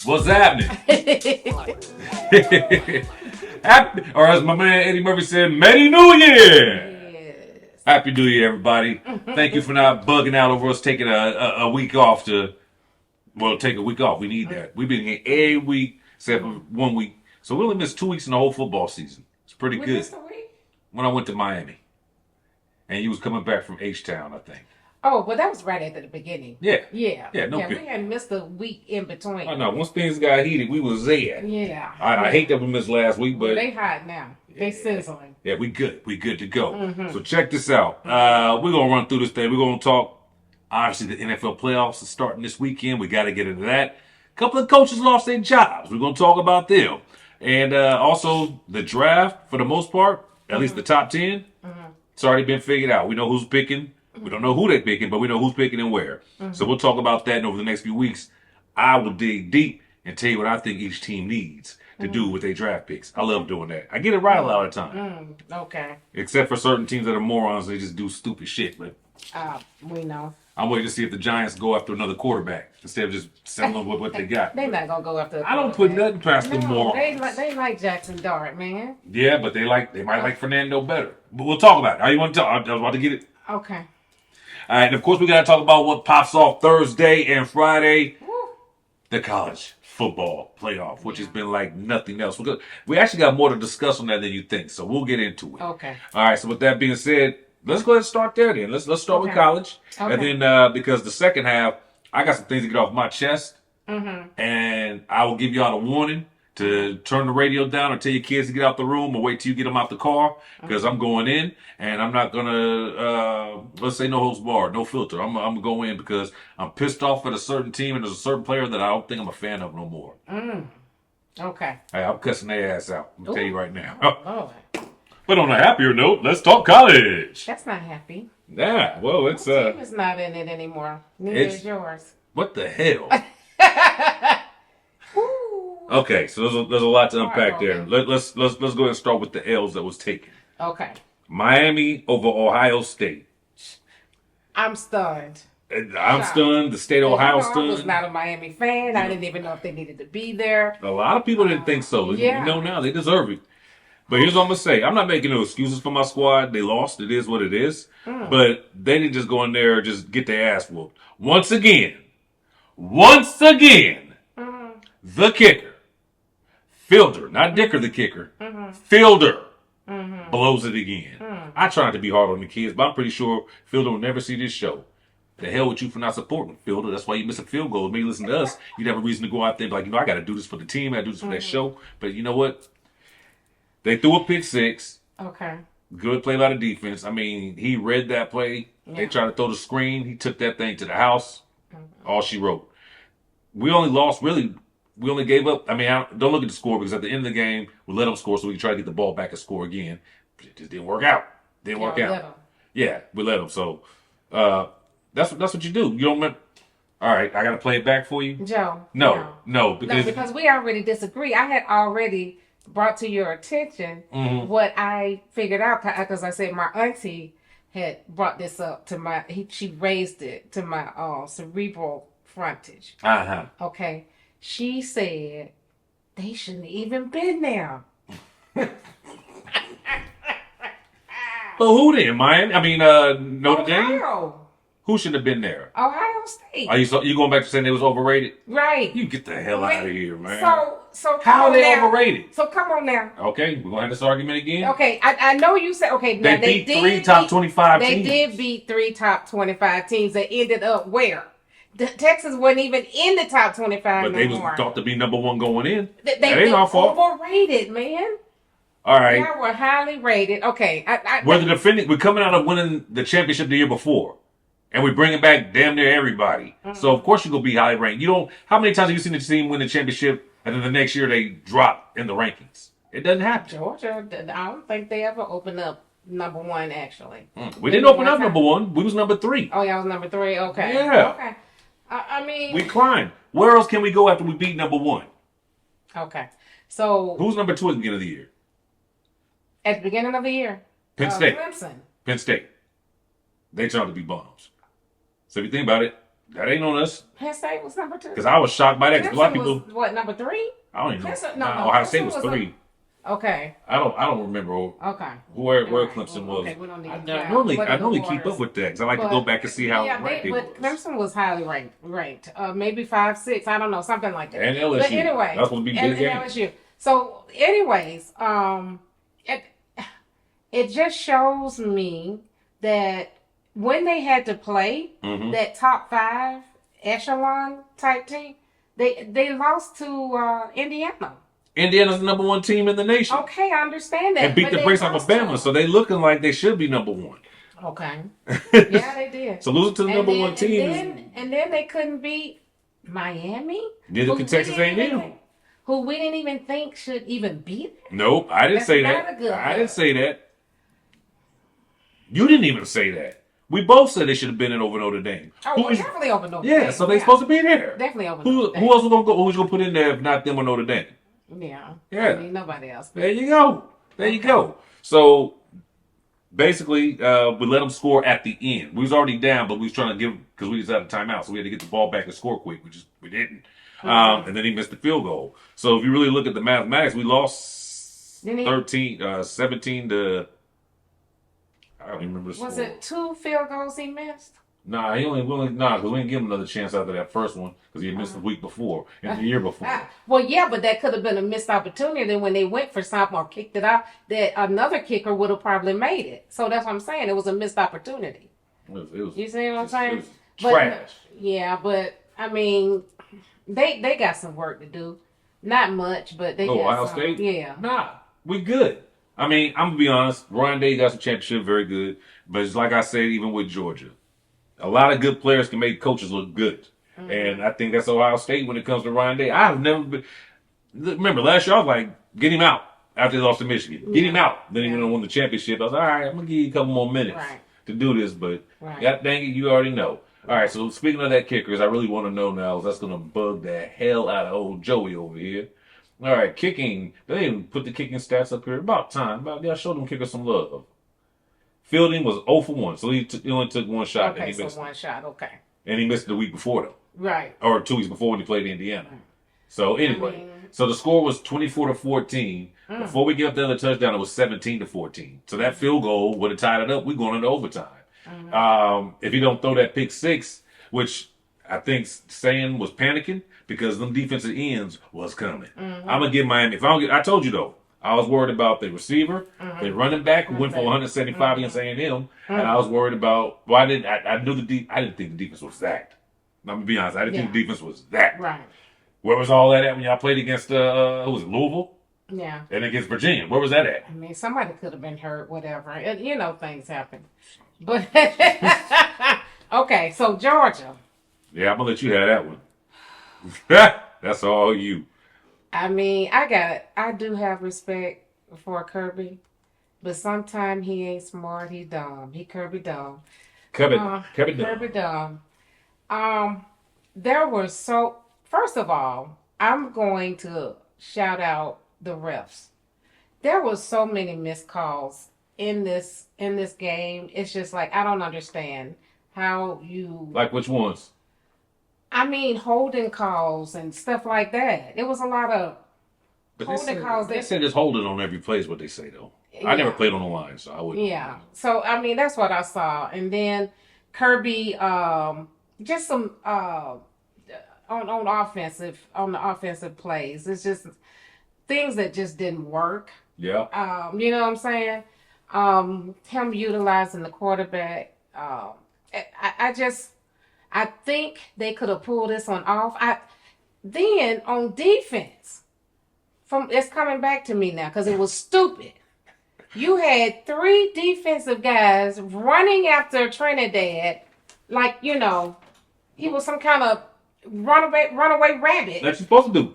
What's happening? Or as my man Eddie Murphy said, Merry New Year! Yes. Happy New Year, everybody. Thank you for not bugging out over us taking a week off take a week off. We need that. We've been here every week except for 1 week. So we only missed 2 weeks in the whole football season. It's pretty We good. missed a week? When I went to Miami. And you was coming back from H-Town, I think. Oh, well, that was right at the beginning. Yeah. Yeah. Yeah, no Yeah, good. we had missed a week in between. I know. Once things got heated, we was there. Yeah. I hate that we missed last week, but They hot now. They sizzling. yeah, we good. We good to go. So check this out. We're gonna run through this thing. We're gonna talk. Obviously, the NFL playoffs are starting this weekend. We got to get into that. A couple of coaches lost their jobs. We're gonna talk about them, and also the draft for the most part. At least the top 10. It's already been figured out. We know who's picking. We don't know who they're picking, but we know who's picking and where. So we'll talk about that, and over the next few weeks, I will dig deep and tell you what I think each team needs to do with their draft picks. I love doing that. I get it right a lot of the time. Okay. Except for certain teams that are morons, they just do stupid shit. But We know. I'm waiting to see if the Giants go after another quarterback instead of just settling with what they got. They're not gonna go after. I don't put nothing past them morons. They like Jackson Dart, man. Yeah, but they might like Fernando better. But we'll talk about it. How you want to talk? I was about to get it. Okay. All right, and of course we got to talk about what pops off Thursday and Friday. Woo. The college football playoff, which has been like nothing else. We actually got more to discuss on that than you think, so we'll get into it. Okay. All right, so with that being said, let's go ahead and start there then. Let's start with college. Okay. And then because the second half, I got some things to get off my chest. And I will give y'all a warning to turn the radio down or tell your kids to get out the room or wait till you get them out the car because I'm going in and I'm not going to, let's say no holds barred, no filter. I'm going to go in because I'm pissed off at a certain team and there's a certain player that I don't think I'm a fan of no more. Okay. Hey, I'm cussing their ass out. I'm going to tell you right now. Lord. But on a happier note, let's talk college. That's not happy. Yeah, well, it's, My team is not in it anymore. Neither is yours. what the hell? Okay, so there's a lot to unpack there. Let's go ahead and start with the L's that was taken. Okay. Miami over Ohio State. I'm stunned. I'm stunned. The state of Ohio I stunned. was not a Miami fan. I didn't even know if they needed to be there. A lot of people didn't think so. Yeah. You know now they deserve it. But here's what I'm gonna say. I'm not making no excuses for my squad. They lost. It is what it is. But they didn't just go in there and just get their ass whooped. Once again, the kicker. Fielder, not Dicker the kicker. Fielder blows it again. I try not to be hard on the kids, but I'm pretty sure Fielder will never see this show. The hell with you for not supporting Fielder. That's why you miss a field goal. Maybe listen to us. You'd have a reason to go out there and be like, I got to do this for the team. I got to do this for that show. But you know what? They threw a pick six. Okay. Good play by the defense. I mean, he read that play. Yeah. They tried to throw the screen. He took that thing to the house. All she wrote. We only gave up. I mean, don't look at the score because at the end of the game, we let them score so we can try to get the ball back and score again. But it just didn't work out. Yeah, we let them. So that's what you do. You don't. All right, I got to play it back for you. Joe. No, because we already disagree. I had already brought to your attention what I figured out because I said my auntie had brought this up to she raised it to my cerebral frontage. Okay. She said they shouldn't even been there. But who then, Miami? I mean, Notre Dame? Ohio. Who should have been there? Ohio State. Are you going back to saying they was overrated? Right. You get the hell out of here, man. So how are they overrated? So come on now. Okay, we're gonna have this argument again. Okay, I know you said okay. Now they beat three top 25 teams. They did beat 3 top 25 teams that ended up where? Texas wasn't even in the top 25 but they was thought to be number one going in. That ain't our fault. Overrated, man. All right. They were highly rated. Okay. We're coming out of winning the championship the year before. And we're bringing back damn near everybody. So, of course, you're going to be highly ranked. How many times have you seen the team win the championship and then the next year they drop in the rankings? It doesn't happen. Georgia, I don't think they ever opened up number one, actually. We didn't open up number one. We was number 3. Oh, y'all was number 3? Okay. Yeah. Okay. I mean... We climbed. Where else can we go after we beat number 1? Okay. So... Who's number 2 at the beginning of the year? At the beginning of the year? Penn State. Clemson. Penn State. They turned out to be bums. So if you think about it, That ain't on us. Penn State was number 2. Because I was shocked by that. 'Cause a lot of people. Was, what, number 3? I don't even know. Clemson, Ohio State was 3. Okay. I don't remember where Clemson was. Okay, we don't need I normally keep up with that because I like to go back and see how ranked it was. But Clemson was highly ranked. Maybe 5, 6. I don't know, something like that. And LSU. But anyway, that's going to be big game. LSU. So, anyways, it just shows me that when they had to play that top 5 echelon type team, they lost to Indiana. Indiana's the number 1 team in the nation. Okay, I understand that. And beat the brakes off of Bama, so they looking like they should be number 1. Okay. Yeah, they did. So losing to the number 1 team. And then they couldn't beat Miami. Neither could Texas A&M. Who we didn't even think should even be there. Nope, I didn't say that. I didn't say that. You didn't even say that. We both said they should have been in over Notre Dame. Oh, definitely over Notre Dame. Yeah, so they're supposed to be there. Definitely over Notre Dame. Who else was going to go? Who's going to put in there if not them or Notre Dame? Yeah. Yeah. I mean, nobody else. There you go. There you go. So basically, we let them score at the end. We was already down, but we was trying to give because we just had a timeout, so we had to get the ball back and score quick. We didn't. And then he missed the field goal. So if you really look at the mathematics, we lost 17 to. I don't even remember the score. Was it 2 field goals he missed? Nah, because we didn't give him another chance after that first one because he had missed the week before and the year before. Well, yeah, but that could have been a missed opportunity. Then when they went for something or kicked it out, that another kicker would have probably made it. So that's what I'm saying. It was a missed opportunity. You see what I'm saying? It was trash. Yeah, but I mean, they got some work to do. Not much, but they got Ohio some. State? Yeah. Nah, we good. I mean, I'm going to be honest. Ryan Day got some championship, very good. But it's like I said, even with Georgia, a lot of good players can make coaches look good. And I think that's Ohio State when it comes to Ryan Day. I've never been. Remember, last year I was like, get him out after they lost to Michigan. Get him out. Then he went and won the championship. I was like, all right, I'm going to give you a couple more minutes to do this. But God dang it, you already know. All right, so speaking of that kickers, I really want to know now. That's going to bug the hell out of old Joey over here. All right, kicking. They didn't put the kicking stats up here. About time. I showed them kickers some love. Fielding was 0 for 1, so he only took 1 shot. Okay, and he missed 1 shot, okay. And he missed the week before, though. Right. Or 2 weeks before when he played Indiana. So, anyway. So, the score was 24-14. Before we get up the other touchdown, it was 17-14. So, that field goal would have tied it up. We're going into overtime. If he don't throw that pick 6, which I think Sam was panicking because them defensive ends was coming. I'm going to give Miami. I told you, though. I was worried about the receiver, the running back who went for 175 against A&M, and I was worried about. Well, I didn't think the defense was that. I'm gonna be honest, I didn't think the defense was that. Right. Where was all that at when y'all played against who was it, Louisville? Yeah. And against Virginia, where was that at? I mean, somebody could have been hurt, whatever. You know, things happen. But okay, so Georgia. Yeah, I'm gonna let you have that one. That's all you. I mean, I do have respect for Kirby, but sometimes he ain't smart. He dumb. He Kirby dumb. Kirby dumb. There were first of all, I'm going to shout out the refs. There was so many missed calls in this game. It's just like, I don't understand how you. Like which ones? I mean, holding calls and stuff like that. It was a lot of holding calls. They said it's holding on every play is what they say, though. I never played on the line, so I wouldn't. Yeah. So, I mean, that's what I saw. And then Kirby, just some on the offensive plays. It's just things that just didn't work. Yeah. You know what I'm saying? Him utilizing the quarterback. I think they could have pulled this one off. Then on defense, it's coming back to me now because it was stupid. You had 3 defensive guys running after Trinidad, like, you know, he was some kind of runaway rabbit. That's what you're supposed to do.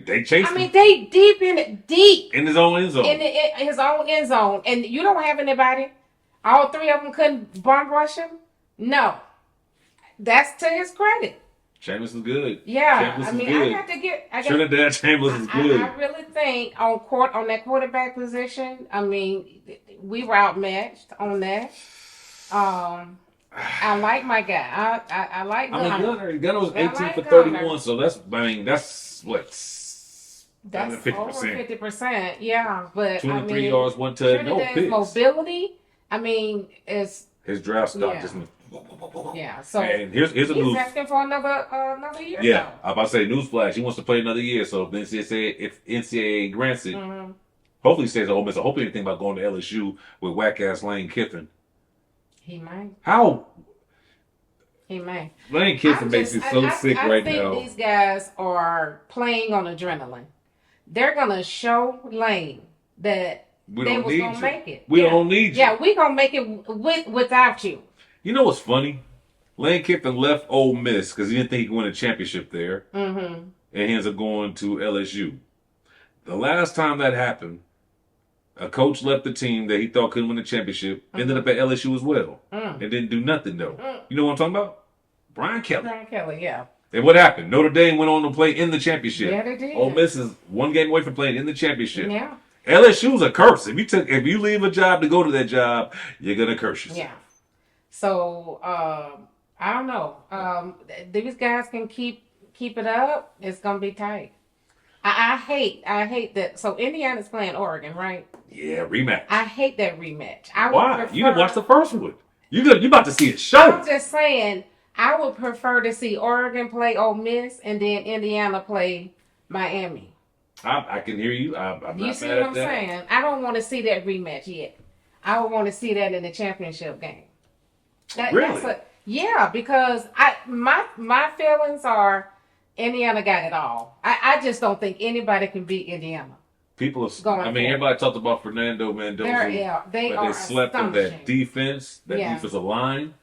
They chased him. I mean, they deep in his own end zone. In his own end zone, and you don't have anybody. All 3 of them couldn't bum rush him. No. That's to his credit. Chambers is good. Yeah, Chambers I mean, good. I got to get. Trinidad Chambers is good. I really think on that quarterback position, I mean, we were outmatched on that. I like my guy. I like Gunner. Gunner was I 18 like for Gunner. 31, so that's what That's 50%. over 50%. Yeah, but 23 yards, one touch, no Trinidad's picks. mobility. I mean, it's His draft stock just went. yeah. So and here's a he's news. asking for another year. Yeah, I'm about to say newsflash. He wants to play another year. So if NCAA grants it, hopefully he stays at Ole Miss. I hope anything about going to LSU with whack ass Lane Kiffin. He might. How? He may. Lane Kiffin makes me so sick right now. I think these guys are playing on adrenaline. They're gonna show Lane that they was gonna make it. We don't need you. Yeah, we gonna make it without you. You know what's funny? Lane Kiffin left Ole Miss because he didn't think he could win a championship there, and he ends up going to LSU. The last time that happened, a coach left the team that he thought couldn't win the championship, ended up at LSU as well, and didn't do nothing though. You know what I'm talking about? Brian Kelly. Brian Kelly, yeah. And what happened? Notre Dame went on to play in the championship. Yeah, they did. Ole Miss is one game away from playing in the championship. Yeah. LSU's a curse. If you leave a job to go to that job, you're gonna curse yourself. Yeah. So I don't know. These guys can keep it up. It's gonna be tight. I hate that. So Indiana's playing Oregon, right? Yeah, rematch. I hate that rematch. Why? You didn't watch the first one. You about to see it show. I'm just saying. I would prefer to see Oregon play Ole Miss and then Indiana play Miami. I can hear you. I'm not you see mad what at I'm that. saying? I don't want to see that rematch yet. I would want to see that in the championship game. Really? Yeah, because my feelings are Indiana got it all. I just don't think anybody can beat Indiana. Everybody talked about Fernando Mendoza. They slept on that defense, defensive line.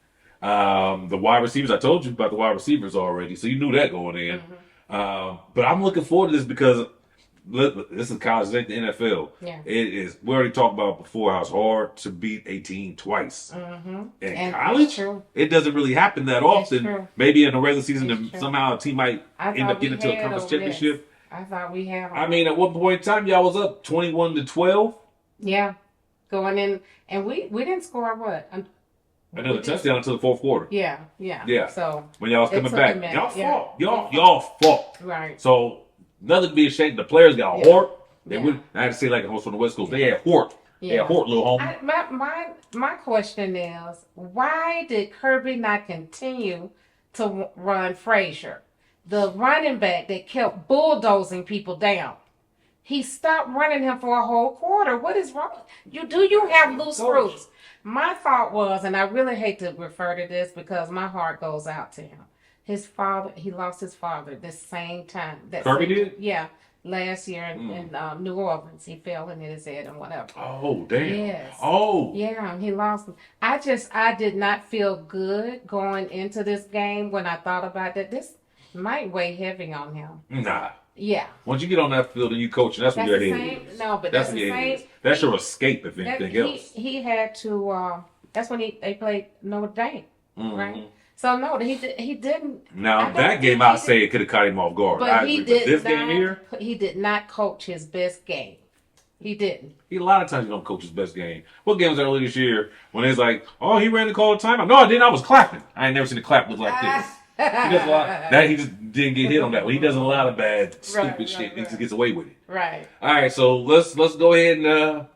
The wide receivers, I told you about the wide receivers already, so you knew that going in. But I'm looking forward to this because this is college, it ain't the NFL. Yeah. It is. We already talked about before how it's hard to beat a team twice. In college, it doesn't really happen that often. Maybe in the regular season, somehow a team might end up getting into a conference championship. I thought we had. I mean, at one point in time, y'all was up 21-12. Yeah, going in, and we didn't score what. Another touchdown until the fourth quarter. Yeah. So when y'all was coming back, y'all fought. Right. So nothing to be ashamed. The players got Hort. I had to say like a host from the West Coast. They had Hort. They had Hort, little homie. My question is, why did Kirby not continue to run Frazier, the running back that kept bulldozing people down? He stopped running him for a whole quarter. What is wrong? You have loose screws? My thought was, and I really hate to refer to this because my heart goes out to him. His father, he lost his father the same time. Kirby did? Yeah, last year in New Orleans. He fell and hit his head and whatever. Oh, damn. Yes. Oh. Yeah, he lost him. I did not feel good going into this game when I thought about that. This might weigh heavy on him. Nah. Yeah. Once you get on that field and you coach, that's where your head is. No, but that's the same. That's your escape, if anything else. He had to. That's when they played Notre Dame, right? So no, he didn't. Now that game, I'd say it could have caught him off guard. But he did this game here, he did not coach his best game. He didn't. A lot of times you don't coach his best game. What game was earlier this year when it's like, oh, he ran the call of timeout? No, I didn't. I was clapping. I ain't never seen a clap look like this. He does a lot. That he just didn't get hit on that one. He does a lot of bad, stupid shit. He just gets away with it. Right. All right, so let's go ahead and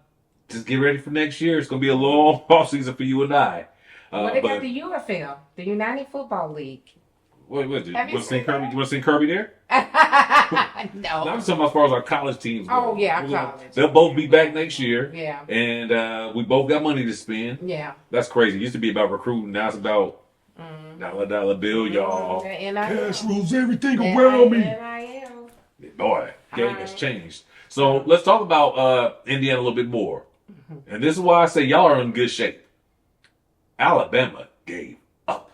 just get ready for next year. It's gonna be a long off season for you and I. They got the UFL, the United Football League. What you want to see Kirby? You want to see Kirby there? No. I'm talking about as far as our college teams go. Oh yeah, college. They'll both be back next year. Yeah. And we both got money to spend. Yeah. That's crazy. It used to be about recruiting. Now it's about dollar bill, y'all. Cash rules everything around me. NIL. Boy, game has changed. So let's talk about Indiana a little bit more. And this is why I say y'all are in good shape. Alabama gave up.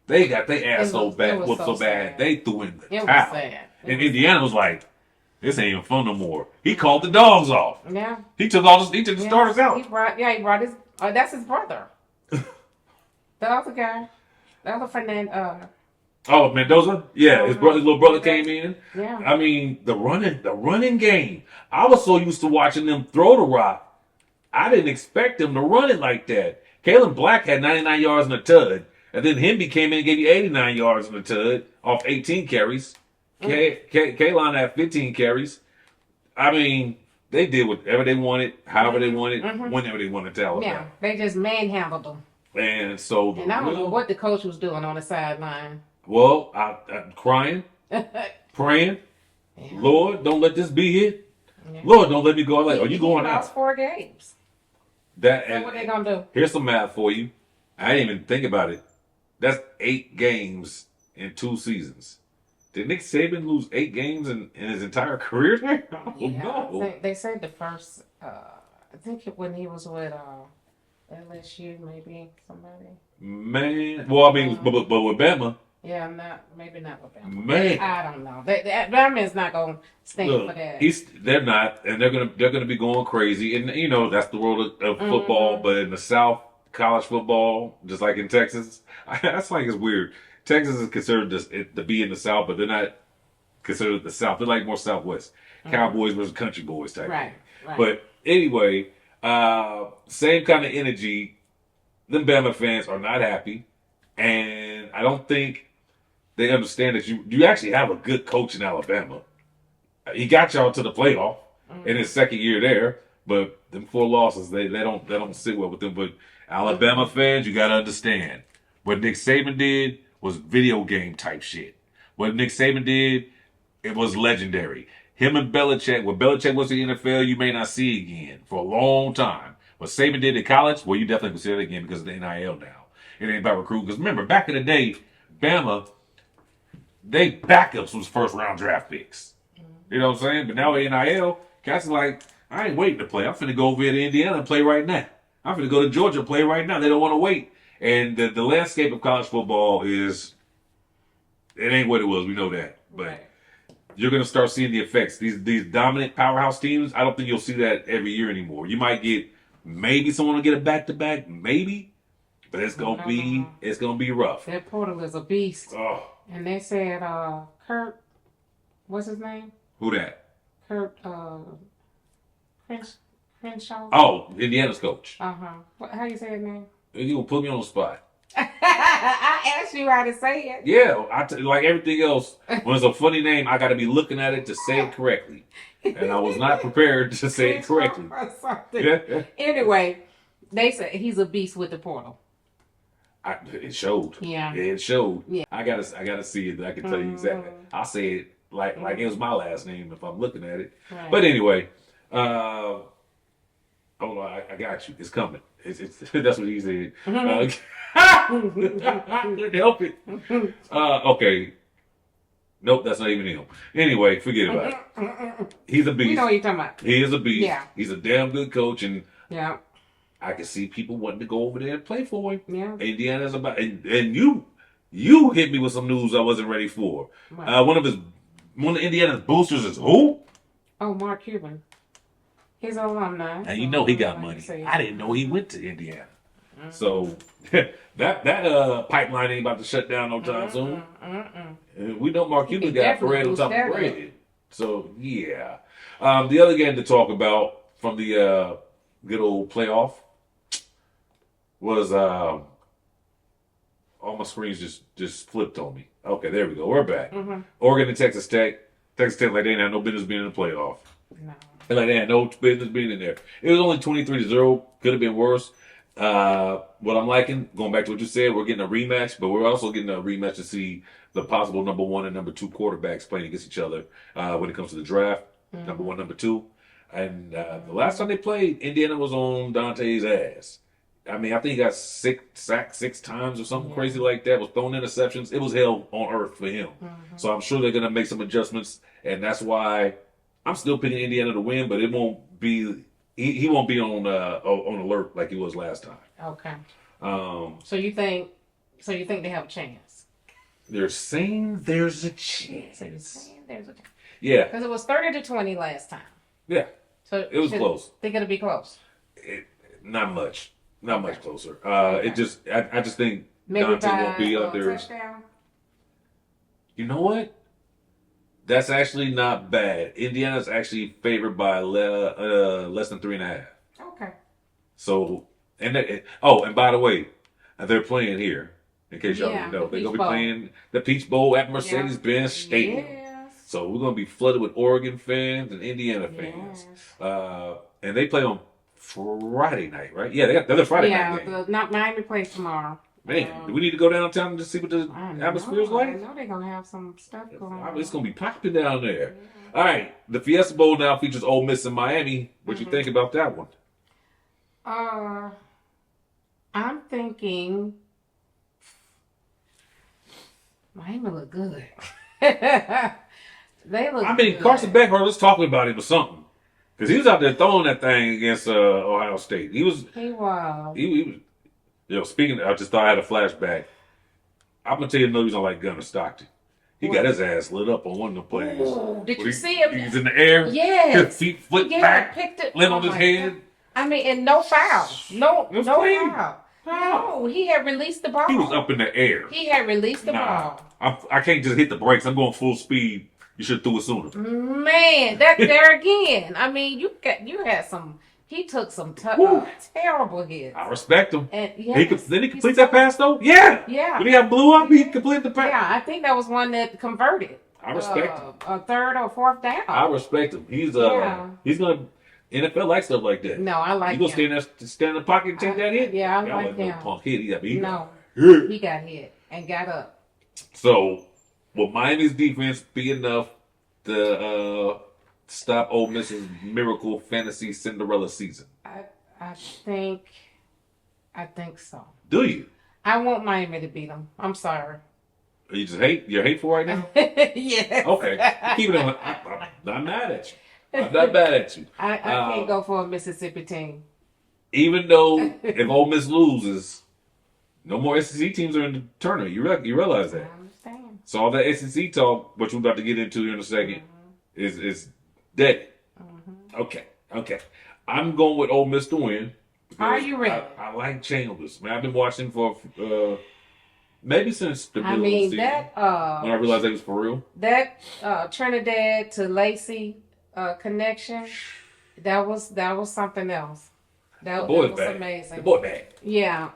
They got their ass so bad, whooped so bad, they threw in the towel. And Indiana was like, this ain't even fun no more. He called the dogs off. Yeah. He took the starters out. He brought his that's his brother. The other guy. The other Fernando. Oh, Mendoza? Yeah, his little brother came in. Yeah. I mean, the running game. I was so used to watching them throw the rock. I didn't expect them to run it like that. Kalen Black had 99 yards in a tud, and then Hemby came in and gave you 89 yards in a tud off 18 carries. Kalon had 15 carries. I mean, they did whatever they wanted, however they wanted, whenever they wanted to Alabama. Yeah, they just manhandled them. And so, and I don't know what the coach was doing on the sideline. Well, I'm crying, praying. Yeah. Lord, don't let this be it. Yeah. Lord, don't let me go. Like, are you going out? Lost 4 games. And what they gonna do? Here's some math for you. I didn't even think about it. That's 8 games in 2 seasons. Did Nick Saban lose 8 games in his entire career? Yeah, no. They said the first. I think when he was with LSU, maybe somebody. Man, well, I mean, but with Bama. Yeah, maybe not with Bama. Man, I don't know. Bama is not gonna stand for that. They're not, and they're gonna be going crazy. And you know that's the world of football. But in the South, college football, just like in Texas, that's like it's weird. Texas is considered to be in the South, but they're not considered the South. They're like more Southwest. Cowboys versus country boys type thing. Right. But anyway, same kind of energy. Them Bama fans are not happy, and I don't think they understand that you actually have a good coach in Alabama. He got y'all to the playoff in his second year there, but them 4 losses they don't sit well with them. But Alabama fans, you got to understand what Nick Saban did was video game type shit. What Nick Saban did, it was legendary. Him and Belichick, what Belichick was in the NFL, you may not see again for a long time. What Saban did in college, well, you definitely consider it again because of the NIL now. It ain't about recruiting. Because remember, back in the day, Bama, they backups was first-round draft picks. You know what I'm saying? But now with NIL, cats are like, I ain't waiting to play. I'm finna go over here to Indiana and play right now. I'm finna go to Georgia and play right now. They don't want to wait. And the landscape of college football it ain't what it was. We know that. But you're going to start seeing the effects. These dominant powerhouse teams, I don't think you'll see that every year anymore. You might get, maybe someone will get a back-to-back, maybe. But it's going to be rough. That portal is a beast. Oh. And they said, Kurt, what's his name? Who that? Kurt, Crenshaw. Oh, Indiana's coach. How you say his name? You gonna put me on the spot. I asked you how to say it. Yeah, like everything else, when it's a funny name, I got to be looking at it to say it correctly. And I was not prepared to say it correctly. Anyway, they said he's a beast with the portal. It showed. Yeah. It showed. Yeah. I gotta see it. I can tell you exactly. I'll say it like it was my last name if I'm looking at it. Right. But anyway, hold on, I got you. It's coming. It's that's what he said. I couldn't help it. Okay. Nope, that's not even him. Anyway, forget about it. He's a beast. You know what you're talking about. He is a beast. Yeah. He's a damn good coach, and yeah, I can see people wanting to go over there and play for him. Yeah. Indiana's about, and you hit me with some news I wasn't ready for. Right. One of Indiana's boosters is who? Oh, Mark Cuban. He's an alumni. And you know he got money. I didn't know he went to Indiana. So that pipeline ain't about to shut down no time soon. We know Mark Cuban got bread on top of bread. So yeah. The other game to talk about from the good old playoff was all my screens just flipped on me. Okay, there we go. We're back. Oregon and Texas Tech. Texas Tech, like they didn't have no business being in the playoff. No. Like they had no business being in there. It was only 23-0. Could have been worse. What I'm liking, going back to what you said, we're getting a rematch, but we're also getting a rematch to see the possible number 1 and number 2 quarterbacks playing against each other when it comes to the draft. Number 1, number 2. And the last time they played, Indiana was on Dante's ass. I mean, I think he got sacked 6 times or something crazy like that, was throwing interceptions. It was hell on earth for him. So I'm sure they're going to make some adjustments, and that's why I'm still picking Indiana to win, but it won't be... He won't be on alert like he was last time. Okay. So you think they have a chance? They're saying there's a chance. So you're saying there's a chance. Yeah. Because it was 30-20 last time. Yeah. So it was close. Think it'll be close? Not much. Not much closer. Okay. I just think maybe Dante won't be up there. Touchdown? You know what? That's actually not bad. Indiana's actually favored by less than 3.5. Okay. So And by the way, they're playing here. In case y'all didn't know, the they're gonna Peach be Bowl. playing the Peach Bowl at Mercedes-Benz Stadium. Yes. So we're gonna be flooded with Oregon fans and Indiana fans. Yes. And they play on Friday night, right? Yeah, they got the other Friday night game. Not Miami plays tomorrow. Man, do we need to go downtown and just see what the atmosphere's like? I know they're gonna have some stuff going on. It's gonna be popping down there. All right, the Fiesta Bowl now features Ole Miss and Miami. What you think about that one? I'm thinking Miami look good. They look. I mean, good. Carson Beck heard us talking about him or something, because he was out there throwing that thing against Ohio State. He was. He was. He was. Speaking, I just thought I had a flashback. I'm gonna tell you another reason I like Gunnar Stockton. He got his ass lit up on one of the plays. Ooh, did you see him? He's in the air. Yes. His feet flipped back. Picked it. Land on his head. God. I mean, and no foul. No It was clean. foul. No, he had released the ball. He was up in the air. He had released the ball. I can't just hit the brakes. I'm going full speed. You should have threw it sooner. Man, that there again. I mean, you had some. He took some terrible hits. I respect him. And Did he complete that pass though? Yeah. Yeah. When he got blew up, he completed the pass. Yeah, I think that was one that converted. I respect him. A third or fourth down. I respect him. He's gonna. NFL likes stuff like that. No, I like you him. gonna stand in the pocket and take that hit? Yeah, I like him. No punk hit. He got hit and got up. So, will Miami's defense be enough to stop Ole Miss's miracle fantasy Cinderella season? I think so. Do you? I want Miami to beat them. I'm sorry. You just hate? You're hateful right now? Yes. Okay. Keep it on. I'm not mad at you. I'm not mad at you. I can't go for a Mississippi team. Even though if Ole Miss loses, no more SEC teams are in the tournament. You realize that? I understand. So all that SEC talk, which we're about to get into here in a second, is dead. Okay. I'm going with Ole Miss to win. Are you ready? I like Chambers. Man, I've been watching for maybe since the middle of the season. When I realized that was for real. That Trinidad to Lacey connection, that was something else. That was amazing. The boy bad. Yeah,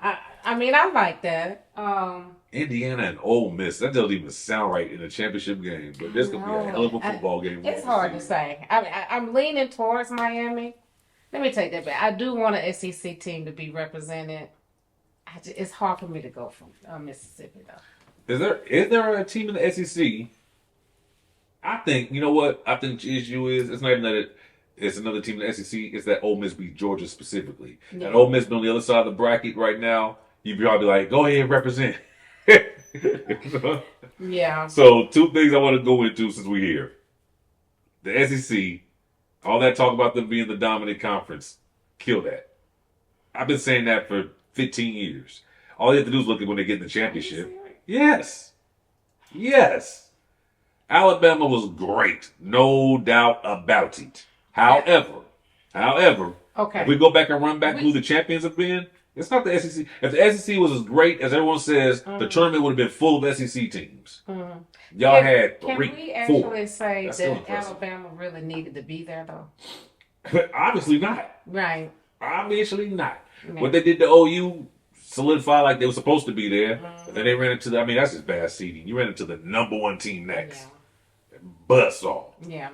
I mean, I like that. Indiana and Ole Miss. That doesn't even sound right in a championship game, but this could be a hell of a football game. It's hard to say. I'm leaning towards Miami. Let me take that back. I do want an SEC team to be represented. It's hard for me to go from Mississippi, though. Is there a team in the SEC? I think, you know what? I think the issue is, it's not even that it's another team in the SEC. It's that Ole Miss beat Georgia specifically. Yeah. And Ole Miss been on the other side of the bracket right now. You'd probably be like, go ahead and represent. Yeah. So, two things I want to go into since we're here. The SEC, all that talk about them being the dominant conference, kill that. I've been saying that for 15 years. All you have to do is look at when they get in the championship. Yes. Alabama was great. No doubt about it. However, okay. If we go back and run back who the champions have been, it's not the SEC. If the SEC was as great as everyone says, the tournament would have been full of SEC teams. Y'all had 3, 4. Can we actually say That's that Alabama really needed to be there, though? Obviously not. Right. Obviously not. Yeah. What they did to OU solidified like they were supposed to be there. But then they ran into that's just bad seeding. You ran into the number 1 team next. Yeah. Buzz off. Yeah.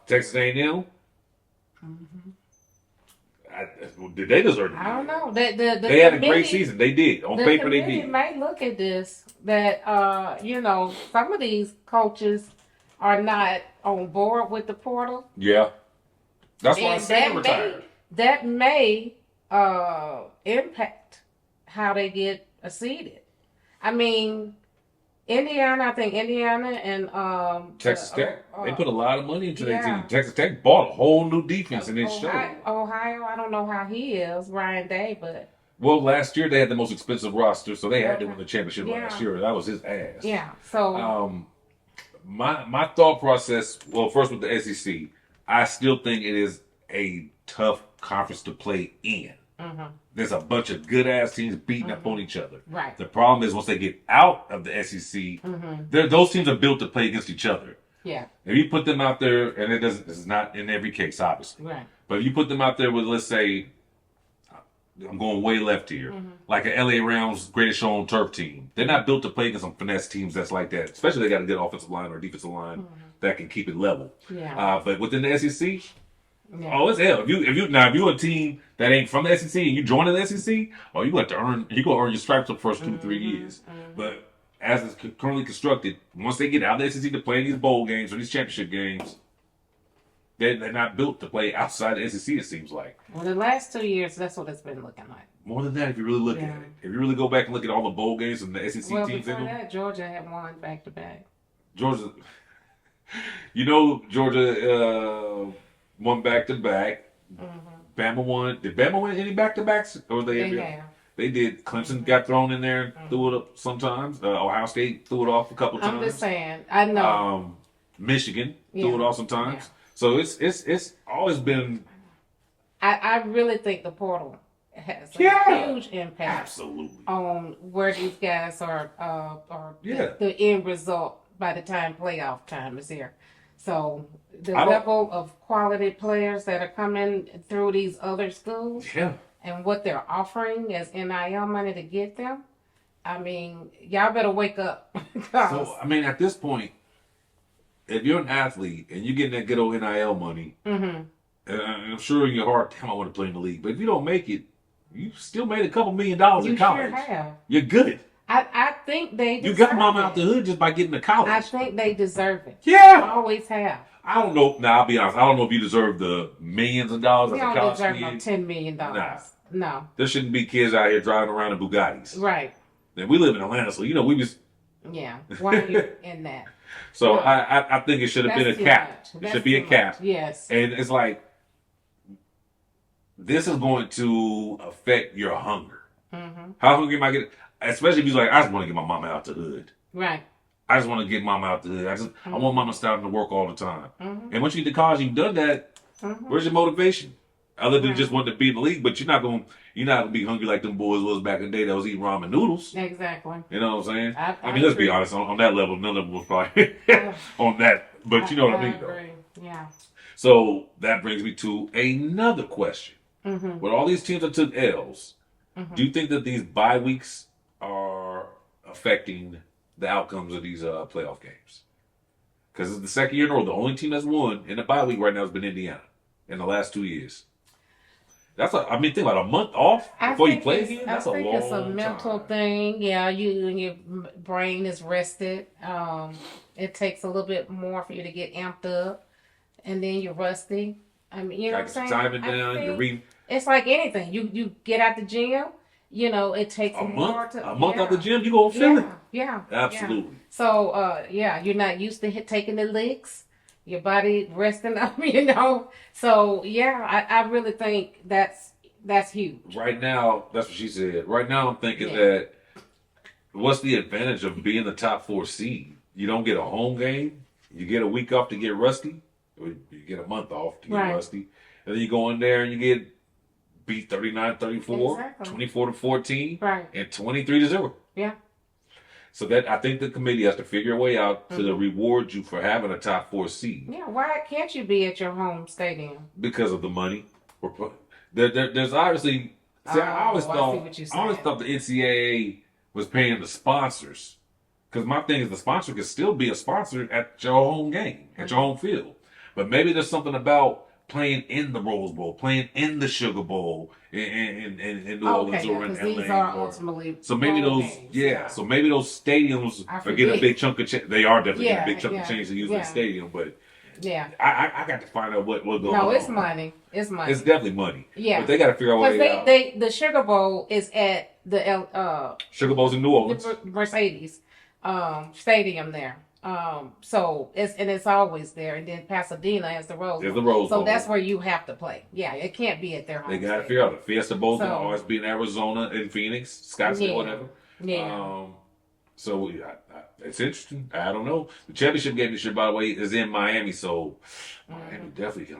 Texas A&M. Did they deserve it? I don't know. They had a great season. They did. On paper, they did. May look at this that some of these coaches are not on board with the portal. Yeah, that's why I say they retired. That may impact how they get seeded. I mean, I think Indiana and Texas Tech, they put a lot of money into their team. Texas Tech bought a whole new defense and it showed. Ohio, I don't know how he is, Ryan Day, but well, last year they had the most expensive roster, so they had to win the championship last year. That was his ass. Yeah. So my thought process, well, first with the SEC, I still think it is a tough conference to play in. There's a bunch of good ass teams beating up on each other. Right. The problem is once they get out of the SEC, those teams are built to play against each other. Yeah. If you put them out there, and this is not in every case, obviously. Right. But if you put them out there with, let's say, I'm going way left here. Like an LA Rams greatest show on turf team. They're not built to play against some finesse teams that's like that. Especially they got a good offensive line or defensive line that can keep it level. Yeah. But within the SEC, oh, it's hell. If you're a team that ain't from the SEC and you join the SEC, oh, you gonna earn your stripes the first 2 to 3 years. But as it's currently constructed, once they get out of the SEC to play in these bowl games or these championship games, they're not built to play outside the SEC, it seems like. Well, the last 2 years, that's what it's been looking like. More than that, if you really look at it. If you really go back and look at all the bowl games and the SEC Well, teams in before them. that, Georgia had won back-to-back. Georgia, Georgia won back-to-back. Bama won. Did Bama win any back-to-backs? Or They have. They did. Clemson got thrown in there, threw it up sometimes. Ohio State threw it off a couple times. I'm just saying. I know. Michigan threw it off sometimes. Yeah. So it's always been. I really think the portal has a huge impact Absolutely. on where these guys are, the end result by the time playoff time is here. So the level of quality players that are coming through these other schools and what they're offering as NIL money to get them, I mean, y'all better wake up. So, I mean, at this point, if you're an athlete and you're getting that good old NIL money, and I'm sure in your heart, damn, I want to play in the league. But if you don't make it, you still made a couple $1 million in college. You sure have. You're good. I think they deserve You got mama out the hood just by getting to college. I think they deserve it. Yeah. Always have. I don't know. Now, I'll be honest. I don't know if you deserve the millions of dollars You as a don't college deserve kid. no $10 million. Nah. No. There shouldn't be kids out here driving around in Bugattis. Right. And we live in Atlanta, so, we just... Yeah. Why are you in that? So, No. I think it should have been a cap. It should be a cap. Yes. And it's like, this is going to affect your hunger. How hungry am I getting? Especially if you're like, I just want to get my mama out the hood. Right. I just want to get mama out the hood. I want mama starting to work all the time. And once you get to college, you've done that. Where's your motivation? Other than just wanting to be in the league, but you're not gonna be hungry like them boys was back in the day that was eating ramen noodles. Exactly. You know what I'm saying? I mean, let's agree. be honest. On that level, none of them was probably on that. But you know what I mean, though. Yeah. So that brings me to another question. With all these teams that took L's, do you think that these bye weeks are affecting the outcomes of these playoff games? Because it's the second year in a row. The only team that's won in the bye week right now has been Indiana in the last 2 years. Think about a month off before you play again. That's a long time. I think it's a mental thing. Yeah, your brain is rested. It takes a little bit more for you to get amped up, and then you're rusty. I mean, you know what I'm saying? Timing down. You're reading. It's like anything. You get out the gym. It takes a more month. to A month out the gym, you gonna feel it. Yeah, absolutely. Yeah. So, you're not used to taking the licks. Your body resting up, So, I really think that's huge. Right now, that's what she said. Right now, I'm thinking that what's the advantage of being the top 4 seed? You don't get a home game. You get a week off to get rusty. Or you get a month off to get rusty. And then you go in there and you get beat 39-34, 24-14, and 23-0. Yeah. So that I think the committee has to figure a way out to reward you for having a top 4 seed. Yeah, why can't you be at your home stadium? Because of the money. There's obviously. I always thought the NCAA was paying the sponsors. Because my thing is the sponsor could still be a sponsor at your home game, at your home field. But maybe there's something about playing in the Rose Bowl, playing in the Sugar Bowl in New Orleans or in LA. These are ultimately so maybe those games, so maybe those stadiums are getting a big chunk of change. They are definitely getting a big chunk of change to use the stadium, but I got to find out what goes on. No, it's money. It's money. It's definitely money. Yeah. But they got to figure out what the Sugar Bowl is at the Sugar Bowl's in New Orleans. The Mercedes stadium there. So it's always there, and then Pasadena has the Rose Bowl. So that's where you have to play. Yeah, it can't be at their home. They got to figure out the Fiesta Bowl's gonna always be in Arizona, in Phoenix, Scottsdale, whatever. Yeah. So it's interesting. I don't know. The championship game this year, by the way, is in Miami. So Miami definitely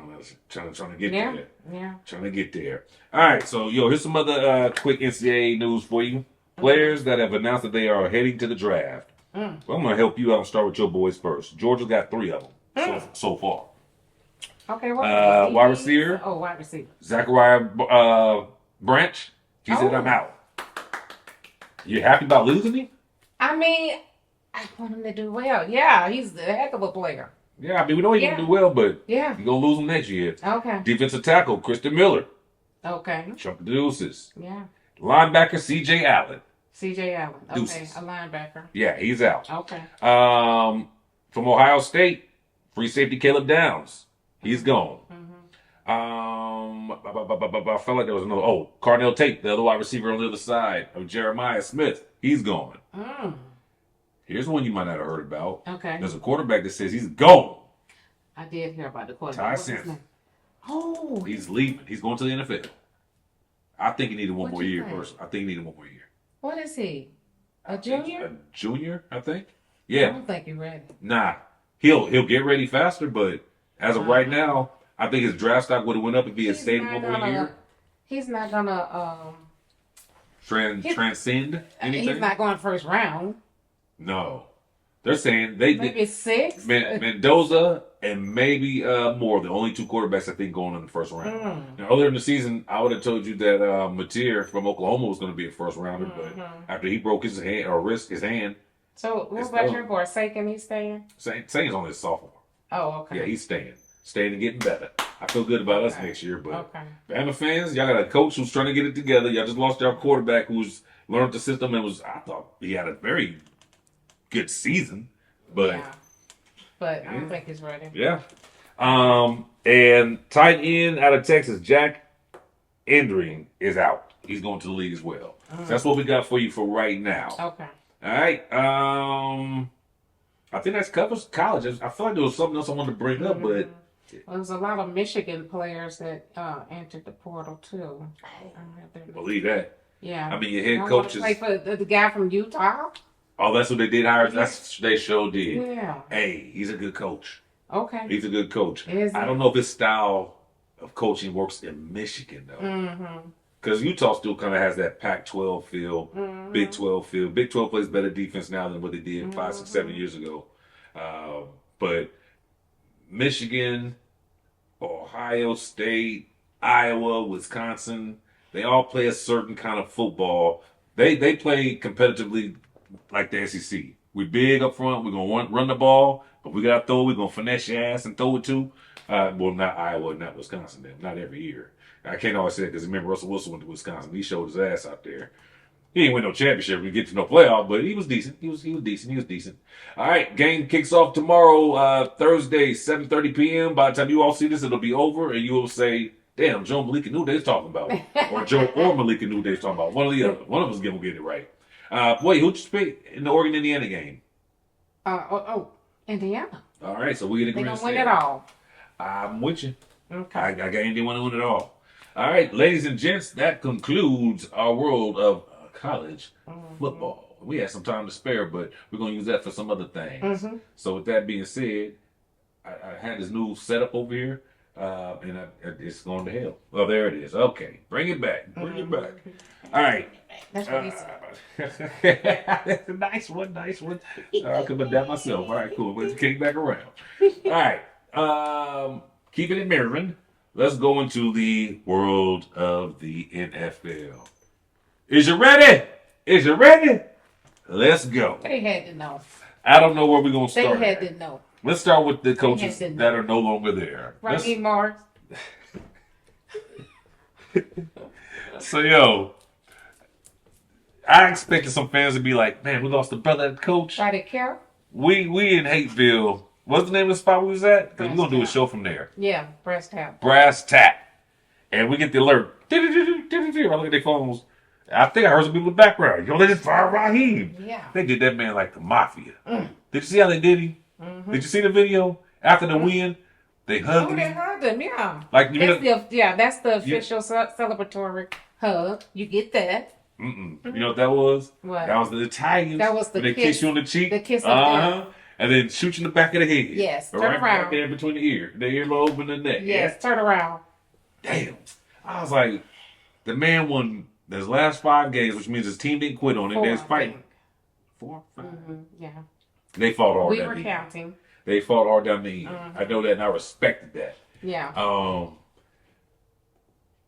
trying to get there. Yeah. Trying to get there. All right. So here's some other quick NCAA news for you. Players that have announced that they are heading to the draft. Well, I'm going to help you out and start with your boys first. Georgia's got 3 of them so far. Okay, wide receiver. Oh, wide receiver. Zachariah Branch He said, I'm out. You happy about losing him? I mean, I want him to do well. Yeah, he's a heck of a player. Yeah, I mean, we know he's going to do well, but you're going to lose him next year. Okay. Defensive tackle, Christian Miller. Okay. Chuck the Deuces. Yeah. Linebacker, C.J. Allen. C.J. Allen. Okay, Deuces. a linebacker. Yeah, he's out. Okay. From Ohio State, free safety Caleb Downs. He's gone. I felt like there was another. Oh, Carnell Tate, the other wide receiver on the other side of Jeremiah Smith. He's gone. Here's one you might not have heard about. Okay. There's a quarterback that says he's gone. I did hear about the quarterback. Ty Simpson. Oh. He's leaving. He's going to the NFL. I think he needed one more year, think? personally. I think he needed one more year. What is he? A junior? A junior, I think. I Yeah. don't think he's ready. Nah. He'll get ready faster, but as of right now, I think his draft stock would have went up if he had stayed one more year. He's not gonna Transcend anything. He's not going first round. No. They're saying maybe 6. Mendoza and maybe Moore, the only two quarterbacks I think going in the first round. Now, earlier in the season, I would have told you that Mateer from Oklahoma was going to be a first rounder, but after he broke his hand or his hand. So what about your boy? Sagan, he's staying? Sagan's only a sophomore. Oh, okay. Yeah, he's staying and getting better. I feel good about us next year, but Bama fans, y'all got a coach who's trying to get it together. Y'all just lost your quarterback who's learned the system and I thought he had a very good season, but I don't think he's ready. Yeah. And tight end out of Texas, Jack Endring is out. He's going to the league as well. So that's what we got for you for right now. Okay. All right. I think that covers colleges. I feel like there was something else I wanted to bring up, but there's a lot of Michigan players that entered the portal too. Believe that. Yeah. I mean, your head coach is. Play for the guy from Utah. Oh, that's what they did hire. They sure did. Yeah. Hey, he's a good coach. Okay. He's a good coach. I don't know if his style of coaching works in Michigan though. Because Utah still kind of has that Pac-12 feel, Big 12 feel. Big 12 plays better defense now than what they did 5, 6, 7 years ago. But Michigan, Ohio State, Iowa, Wisconsin, they all play a certain kind of football. They play competitively like the SEC. We're big up front. We're going to run the ball, but we got to throw. We're going to finesse your ass and throw it too. Well, not Iowa, not Wisconsin, then. Not every year. I can't always say it because remember Russell Wilson went to Wisconsin. He showed his ass out there. He didn't win no championship. We get to no playoff, but he was decent. He was decent. All right, game kicks off tomorrow, Thursday, 7:30 p.m. By the time you all see this, it'll be over, and you will say, "Damn, Jo and Malikah knew what they was talking about," or Jo or Malikah knew what they was talking about. One or the other. One of us gonna get it right. Wait, who'd you pick in the Oregon Indiana game? Indiana. All right, so we get They're gonna win it all. I'm with you. Okay. I got Indiana to win it all. All right, ladies and gents, that concludes our world of college football. We had some time to spare, but we're going to use that for some other things. So with that being said, I had this new setup over here, and it's going to hell. Well, there it is. Okay, bring it back. Bring it back. All right. That's what he said. Nice one. I could have done myself. All right, cool. But it came back around. All right. Keeping it Maryland. Let's go into the world of the NFL. Is you ready? Let's go. They had to know. I don't know where we're going to start. They had to know. Let's start with the coaches that are no longer there. Rocky Morris. So, I expected some fans to be like, man, we lost the brother coach. Try to care. We in Hateville. What's the name of the spot we was at? Because we're going to do a show from there. Yeah, Brass Tap. Brass Tap. And we get the alert. I look at their phones. I think I heard some people in the background. Yo, they just fired Raheem. Yeah. They did that man like the mafia. Did you see how they did him? Did you see the video? After the win, they hugged him. They hugged him, yeah. Like, that's the official celebratory hug. You get that. You know what that was? What? That was the Italians. That was the they kiss. kiss you on the cheek. The kiss of death. And then shoot you in the back of the head. Yes, turn right around. Right there between the earlobe and the neck. Yes, turn around. Damn. I was like, the man won his last 5 games, which means his team didn't quit on it. They was fighting. 4, 5. Yeah. They fought hard. We were counting. They fought hard down the end. I know that, and I respected that. Yeah.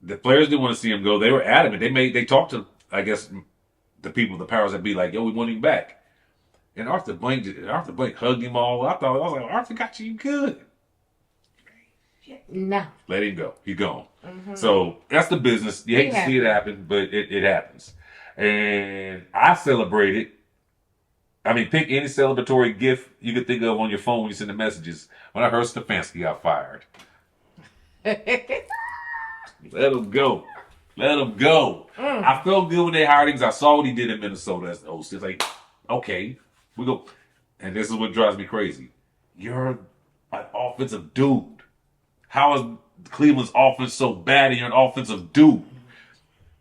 the players didn't want to see him go. They were adamant. They talked to, I guess, the people, the powers that be, like, yo, we want him back. And Arthur Blank hugged him all. I was like, Arthur got you good. No. Let him go. He's gone. So that's the business. You hate to see it happen, but it happens. And I celebrated. I mean, pick any celebratory gift you could think of on your phone when you send the messages. When I heard Stefanski got fired. Let him go. Let him go. I felt good when they hired him because I saw what he did in Minnesota as the OC. It's like, okay, we go. And this is what drives me crazy. You're an offensive dude. How is Cleveland's offense so bad and you're an offensive dude?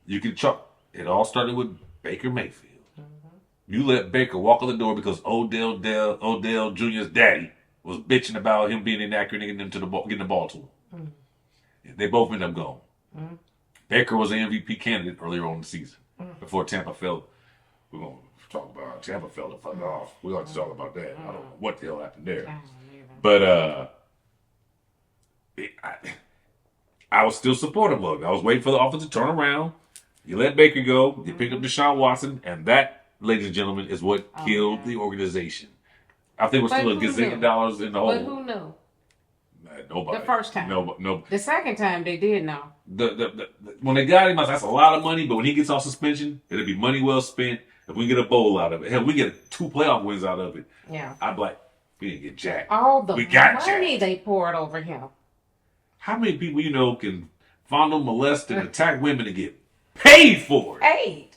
You can chuck. It all started with Baker Mayfield. You let Baker walk on the door because Odell Jr.'s daddy was bitching about him being inaccurate and getting the ball to him. They both ended up going. Baker was an MVP candidate earlier on in the season before Tampa fell. We're going to talk about Tampa fell the fuck off. We like to talk about that. I don't know what the hell happened there. But I was still supportive of it. I was waiting for the offense to turn around. You let Baker go. You picked up Deshaun Watson. And that, ladies and gentlemen, is what killed the organization. I think we're still a gazillion dollars in the hole. But who knew? Nobody. The first time. No. The second time they did know. When they got him, I said, that's a lot of money. But when he gets off suspension, it'll be money well spent. If we get a bowl out of it, hell, we get 2 playoff wins out of it. Yeah. I'd be like, we didn't get jacked. All the we got money jacked. they poured over him. How many people you know can fondle, molest, and attack women and get paid for it? Paid.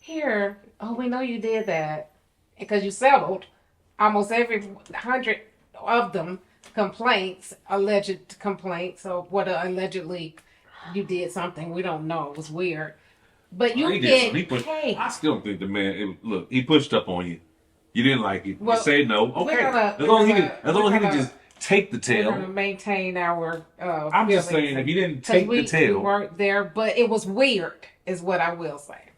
Here, we know you did that because you settled almost every 100 of them alleged complaints, or what allegedly you did something we don't know. It was weird. But you get paid. I still think the man, look, he pushed up on you. You didn't like it. Well, you say no. Okay. As long as he can just take the tail. We're going to maintain our I'm just saying, if he didn't take the tail. We weren't there, but it was weird, is what I will say.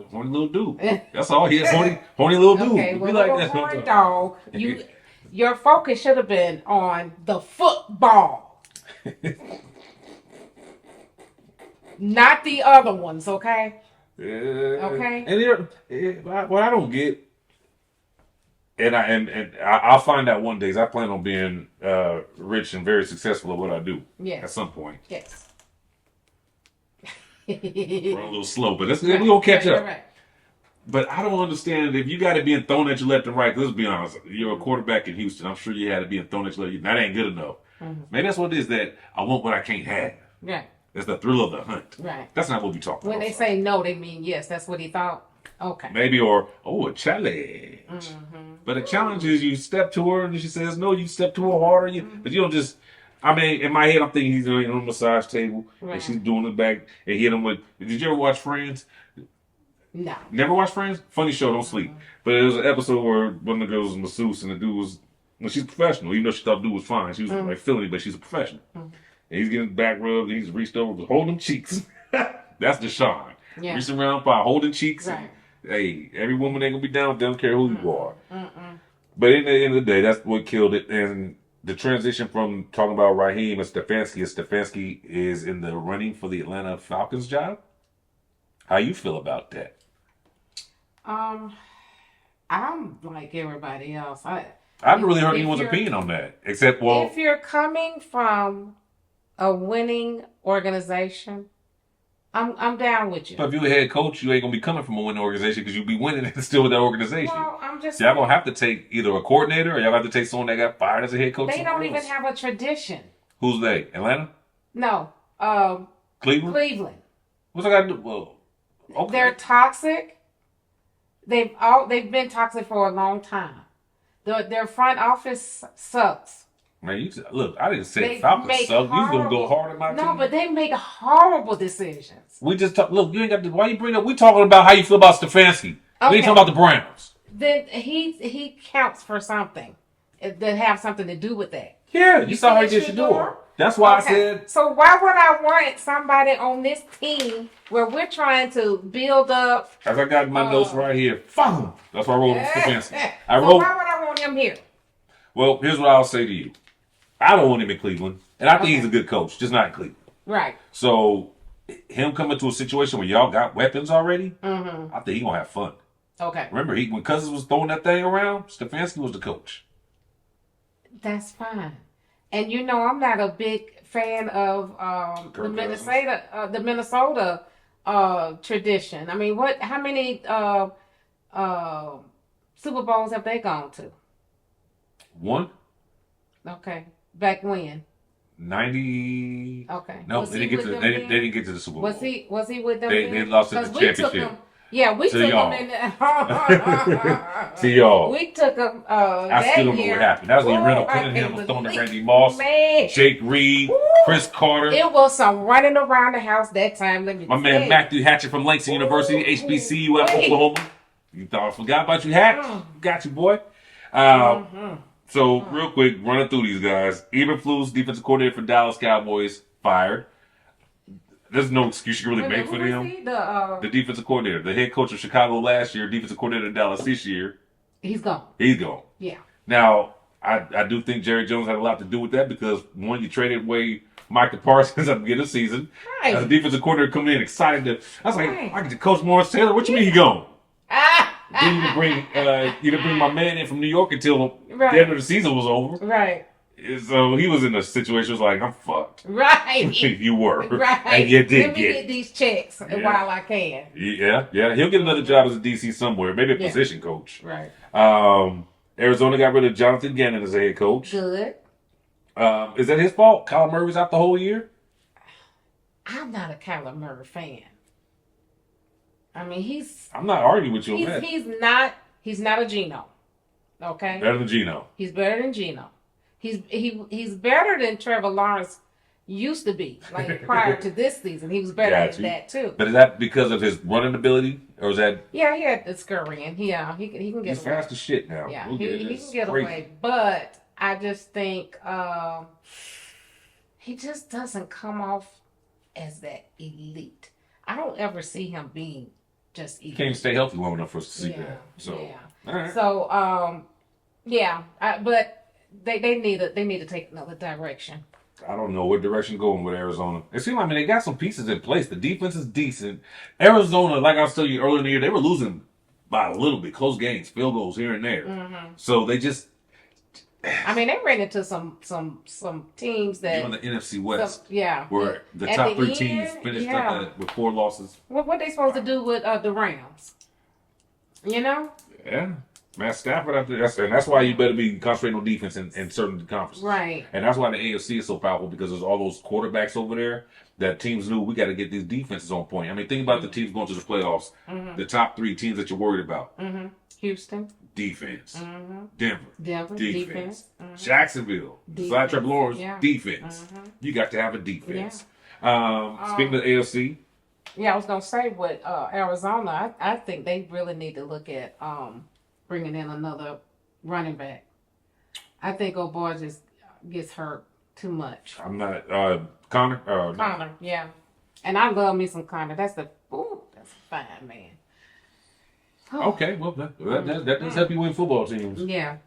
Horny little dude. That's all he is. Horny little dude. Okay, well, like that. Horny dog. Your focus should have been on the football. Not the other ones, okay? Okay. And what I don't get, and I'll find out one day, because I plan on being rich and very successful at what I do. Yes. At some point. Yes. We're a little slow, but we're going to catch up. Right. But I don't understand if you got it being thrown at you left and right. Let's be honest. You're a quarterback in Houston. I'm sure you had it being thrown at you left. That ain't good enough. Maybe that's what it is, that I want what I can't have. Right. It's the thrill of the hunt. Right. That's not what we talk about. When they say no, they mean yes. That's what he thought. Okay. Maybe, a challenge. But a challenge is you step to her and she says no, you step to her harder. But you don't just, I mean, in my head, I'm thinking he's doing it on a massage table and she's doing it back and hit him with, did you ever watch Friends? No. Never watched Friends? Funny show, don't sleep. But it was an episode where one of the girls was masseuse and the dude was, she's professional, even though she thought the dude was fine. She was like feeling it, but she's a professional. And he's getting back rubbed and he's reached over, holding cheeks. That's Deshaun. Yeah. Reaching around by holding cheeks. Right. And, hey, every woman ain't gonna be down with them, don't care who you are. But in the end of the day, that's what killed it. And the transition from talking about Raheem and Stefanski is in the running for the Atlanta Falcons job. How you feel about that? I'm like everybody else. I haven't really heard anyone's opinion on that, except, well, if you're coming from a winning organization, I'm down with you. But if you're a head coach, you ain't gonna be coming from a winning organization because you'll be winning and still with that organization. Well, I'm just. So y'all gonna have to take either a coordinator or y'all have to take someone that got fired as a head coach. They don't even have a tradition. Who's they? Atlanta? No. Cleveland. Cleveland. What's I got to do? Well, okay. They're toxic. They've been toxic for a long time. Their front office sucks. Man, look, I didn't say Falcons suck. You gonna go hard at my team. No, but they make horrible decisions. We just talk. Look, you ain't got to. Why you bring up? We talking about how you feel about Stefanski. Okay. We ain't talking about the Browns. Then he counts for something that have something to do with that. Yeah, you saw how he did Shador. That's why I said. So why would I want somebody on this team where we're trying to build up? As I got my notes right here. Fuck him. That's why I wrote Stefanski. Why would I want him here? Well, here's what I'll say to you. I don't want him in Cleveland, and I think he's a good coach, just not in Cleveland. Right. So him coming to a situation where y'all got weapons already, Mm-hmm. I think he gonna have fun. Okay. Remember, when Cousins was throwing that thing around, Stefanski was the coach. That's fine. And I'm not a big fan of the Minnesota tradition. I mean, how many Super Bowls have they gone to? One. Okay. Back when? 90. Okay. No, they didn't get to. They didn't get to the Super Bowl. Was he with them? They lost at the championship. We took y'all. him in. See y'all. We took him. I still don't know what happened. That was the Randall Cunningham was throwing to Randy Moss, Jake Reed, Chris Carter. It was some running around the house that time. Let me My man Matthew Hatcher from Langston University, HBCU out of Oklahoma. You thought I forgot about you, Hatch? Got you, boy. So, real quick, running through these guys. Eberflus, defensive coordinator for Dallas Cowboys, fired. There's no excuse you can really make for them. The defensive coordinator, the head coach of Chicago last year, defensive coordinator of Dallas this year. He's gone. He's gone. Yeah. Now, I do think Jerry Jones had a lot to do with that because, one, you traded away Micah Parsons at the beginning of the season. Right. As a defensive coordinator coming in excited to, I was like, I get to coach Morris Taylor. What you mean he gone? Then you didn't bring my man in from New York until the end of the season was over. Right. So he was in a situation was like, I'm fucked. Right. You were. Right. And you did Let me get these checks while I can. Yeah. He'll get another job as a DC somewhere, maybe a position coach. Right. Arizona got rid of Jonathan Gannon as a head coach. Good. Is that his fault? Kyler Murray's out the whole year? I'm not a Kyler Murray fan. I mean, I'm not arguing with you on that. He's not a Geno. Okay? Better than Geno. He's better than Geno. He's better than Trevor Lawrence used to be. Like prior to this season, he was better than that too. But is that because of his running ability, or is that? Yeah, he had the scurrying. Yeah, he can get. He's away. fast as shit now. Yeah, he can get away. But I just think he just doesn't come off as that elite. I don't ever see him being just elite. Can't stay healthy long enough for us to see that. So, all right. So but. They need to take another direction. I don't know what direction going with Arizona. It seems like they got some pieces in place. The defense is decent. Arizona, like I was telling you earlier in the year, they were losing by a little bit, close games, field goals here and there. Mm-hmm. So they just. I mean, they ran into some teams that in the NFC West, where the top three teams finished up with 4 losses. What they supposed to do with the Rams? Yeah. Matt Stafford out there, and that's why you better be concentrating on defense in certain conferences. Right. And that's why the AFC is so powerful because there's all those quarterbacks over there that teams knew we got to get these defenses on point. I mean, think about the teams going to the playoffs. Mm-hmm. The top 3 teams that you're worried about. Mm-hmm. Houston. Defense. Mm-hmm. Denver. Defense. Mm-hmm. Jacksonville. Besides Trevor Lawrence, defense. Mm-hmm. You got to have a defense. Yeah. Speaking of the AFC. Yeah, I was going to say with Arizona, I think they really need to look at bringing in another running back. I think old boy just gets hurt too much. I'm not Connor. Connor, yeah. And I love me some Connor. That's a fine man. Oh. Okay, well that does help you win football teams. Yeah.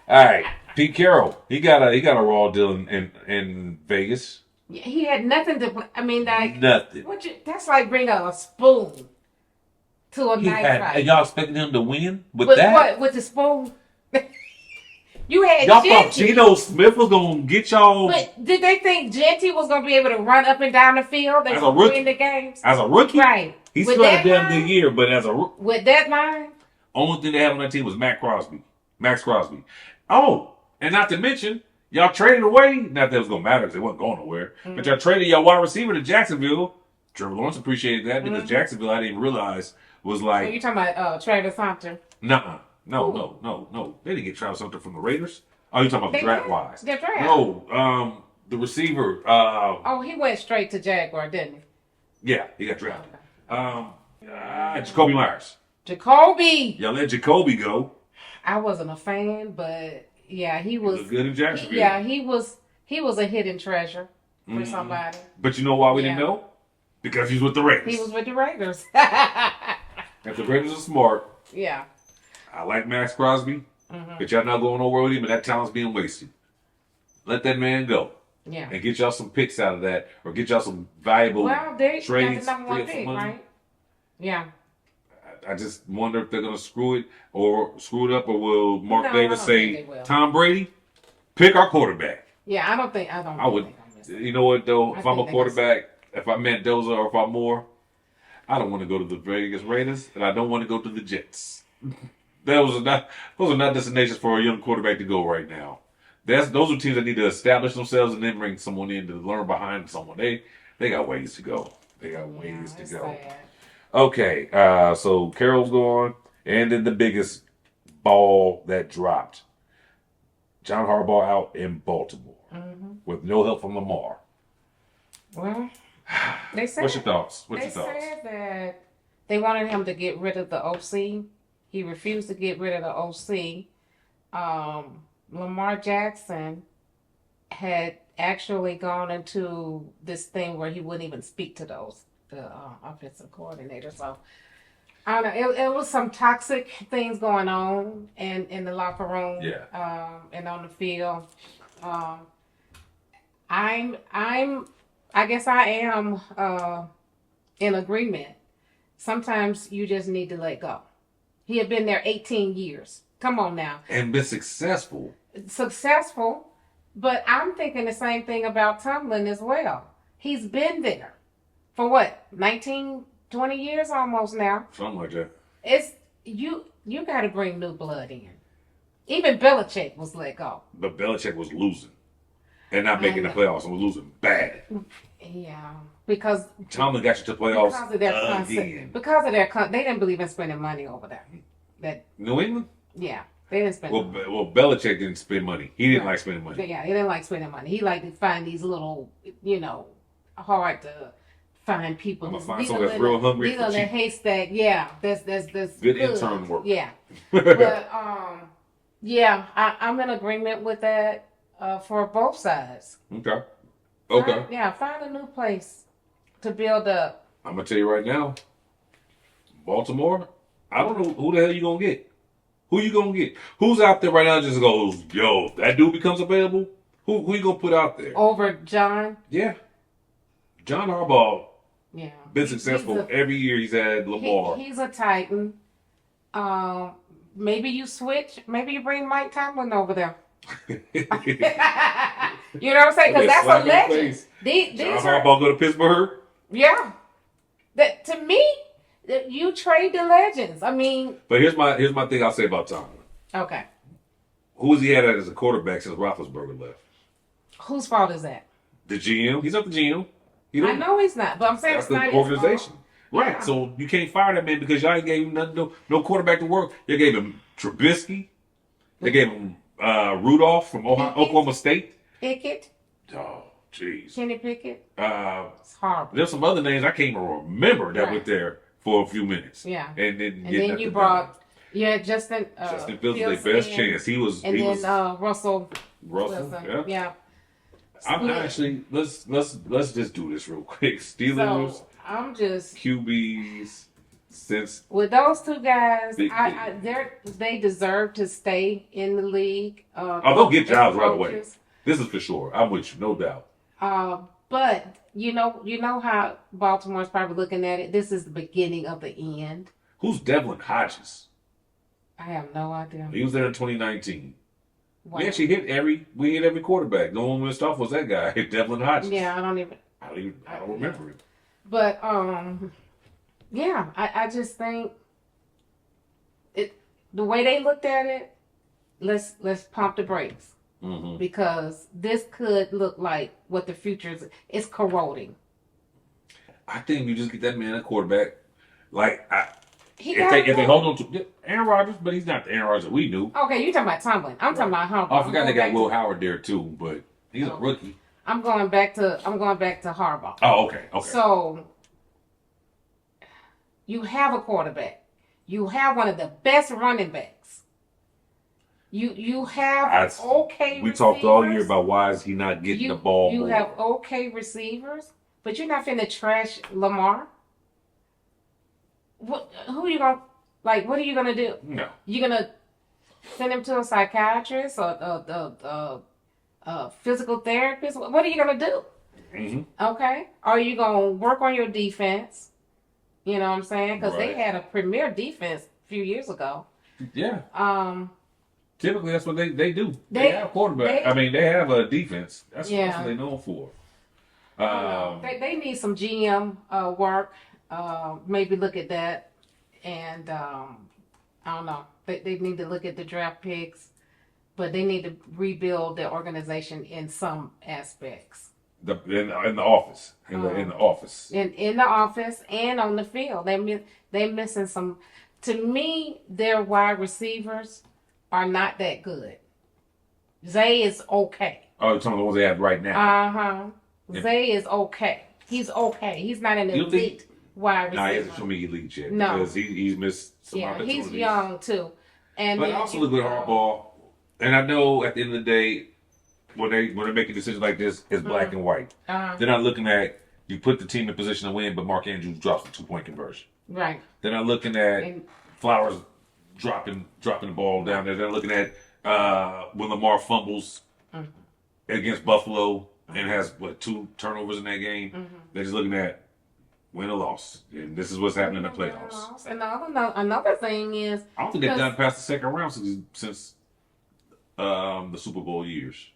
All right, Pete Carroll. He got a raw deal in Vegas. Yeah, he had nothing to play. I mean, like nothing. That's like bringing a spoon to a knife fight. And y'all expecting him to win with that? What, with the spoon? You had y'all Genty. thought Geno Smith was gonna get y'all. But did they think Genty was gonna be able to run up and down the field and win the games? As a rookie, right? He's still had a damn good year, but as a with that line, only thing they had on that team was Max Crosby. Oh, and not to mention, y'all traded away. Not that it was gonna matter because they wasn't going nowhere. Mm-hmm. But y'all traded your wide receiver to Jacksonville. Trevor Lawrence appreciated that because Jacksonville, I didn't realize, was like. So you talking about Travis Hunter? Nuh-uh. No. They didn't get Travis Hunter from the Raiders. Oh, you talking about draft-wise? The draft. No, the receiver. He went straight to Jaguar, didn't he? Yeah, he got drafted. Jacoby Myers. Jacoby. Y'all let Jacoby go. I wasn't a fan, but yeah, he was good in Jacksonville. He was a hidden treasure for somebody. But you know why we didn't know? Because he's with the Raiders. He was with the Raiders. If the Raiders are smart. Yeah. I like Max Crosby, but y'all not going nowhere with him, and that talent's being wasted. Let that man go. Yeah. and get y'all some picks out of that, or get y'all some valuable They trades. got the number one free up some pick, money. right? Yeah. I just wonder if they're going to screw it up, or will Mark No, I Davis don't say, think they will. Tom Brady, pick our quarterback? Yeah, I don't think I they're would. gonna miss it. You know what though? I If I'm think a they're quarterback, if I'm Mendoza or if I'm Moore, I don't want to go to the Vegas Raiders, and I don't want to go to the Jets. Those are not destinations for a young quarterback to go right now. Those are teams that need to establish themselves and then bring someone in to learn behind someone. They got ways to go. They got ways to It's go. sad. Okay, so Carroll's gone, and then the biggest ball that dropped. John Harbaugh out in Baltimore with no help from Lamar. Well, they said. What's your thoughts? They said that they wanted him to get rid of the OC. He refused to get rid of the OC. Lamar Jackson had actually gone into this thing where he wouldn't even speak to the offensive coordinator. So I don't know. It was some toxic things going on in the locker room. Yeah. And on the field. I guess I am in agreement. Sometimes you just need to let go. He had been there 18 years. Come on now. And been successful. Successful, but I'm thinking the same thing about Tomlin as well. He's been there for what, 19, 20 years almost now. Something like that. It's you got to bring new blood in. Even Belichick was let go. But Belichick was losing. And not making the playoffs and was losing bad. Yeah, because Tomlin got you to playoffs because of their again. they didn't believe in spending money over there. That New England? yeah, they didn't spend. Well, Belichick didn't spend money. He didn't like spending money. Yeah, he didn't like spending money. He liked to find these little, hard to find people. I'm gonna find someone that's real hungry These for are the cheap. haystack. Yeah, that's Good intern work. Yeah, but yeah, I'm in agreement with that for both sides. Okay. Find a new place to build up. I'm gonna tell you right now, Baltimore. I don't know who the hell you gonna get. Who you gonna get? Who's out there right now? Just goes, yo, that dude becomes available. Who you gonna put out there? Over John. Yeah, John Harbaugh. Yeah, Been successful every year. He's had Lamar. He's a Titan. Maybe you switch. Maybe you bring Mike Tomlin over there. You know what I'm saying? Because that's a legend. John Harbaugh go to Pittsburgh. Yeah. That to me, you trade the legends. I mean. But here's my thing. I'll say about Tomlin. Okay. Who has he had as a quarterback since Roethlisberger left? Whose fault is that? The GM. He's not the GM. I know he's not, but I'm saying that's it's not the organization. Right. Yeah. So you can't fire that man because y'all ain't gave him nothing, no quarterback to work. They gave him Trubisky. They gave him Rudolph from Oklahoma State. Pickett. Oh, jeez. Kenny Pickett. It's horrible. There's some other names I can't even remember that were there for a few minutes. Yeah. And then you brought Justin Fields was their best chance. He was. Russell. Wilson. Yeah. I'm Yeah. actually let's just do this real quick. Steelers. So I'm just QBs since with those two guys. Big they deserve to stay in the league. They'll get jobs right away. This is for sure. I'm with you, no doubt. But you know how Baltimore's probably looking at it. This is the beginning of the end. Who's Devlin Hodges? I have no idea. He was there in 2019. Wow. We actually hit every quarterback. The one we missed off was that guy, Devlin Hodges. Yeah, I don't remember it. But yeah, I just think the way they looked at it, let's pump the brakes. Mm-hmm. Because this could look like what the future is. It's corroding. I think you just get that man a quarterback. If they hold on to Aaron Rodgers, but he's not the Aaron Rodgers that we knew. Okay, you talking about Tomlin. I'm talking about Harbaugh. Oh, I forgot they got Will Howard there too, but he's a rookie. I'm going back to Harbaugh. Oh, okay. So you have a quarterback. You have one of the best running backs. You have okay. We receivers. talked all year about why is he not getting the ball. You more. have okay receivers, but you're not finna trash Lamar. What are you gonna do? No. You gonna send him to a psychiatrist or physical therapist. What are you gonna do? Okay, are you gonna work on your defense? You know what I'm saying? Because they had a premier defense a few years ago. Yeah. Typically, that's what they do. They have a quarterback. They have a defense. That's what they're known for. They need some GM work. Maybe look at that. And I don't know. They need to look at the draft picks. But they need to rebuild their organization in some aspects. In the office. In the office. In the office and on the field. They're missing some. To me, their wide receivers are not that good. Zay is okay. Oh, you're talking about the ones they have right now? Yeah. Zay is okay. He's okay. He's not an elite wide receiver. Nah, he hasn't shown me elite yet. No. Because he's missed some opportunities. He's young, too. And but I also look at Harbaugh, and I know at the end of the day, when they're making decisions like this, it's black and white. They're not looking at, you put the team in position to win, but Mark Andrews drops the 2-point conversion. Right. They're not looking at Flowers dropping the ball down there. They're looking at when Lamar fumbles against Buffalo and has, 2 turnovers in that game. They're just looking at win or loss. And this is what's happening in the playoffs. And another thing is... I don't think they've gotten past the second round since the Super Bowl years.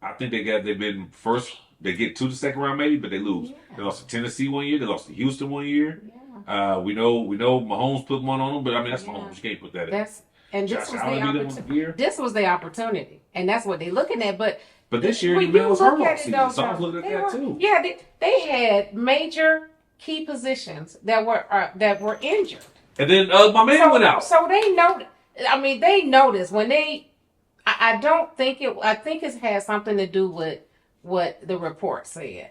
I think they've been first. They get to the second round maybe, but they lose. Yeah. They lost to Tennessee one year. They lost to Houston one year. Yeah. We know Mahomes put one on them, but I mean that's Mahomes. You can't put that in. This was the opportunity, and that's what they're looking at. But this year, the Bills hurt last season, so I was looking at that too. Yeah, they had major key positions that were injured. And then my man went out. So they know. I mean, they noticed when they. I don't think it. I think it has something to do with what the report said.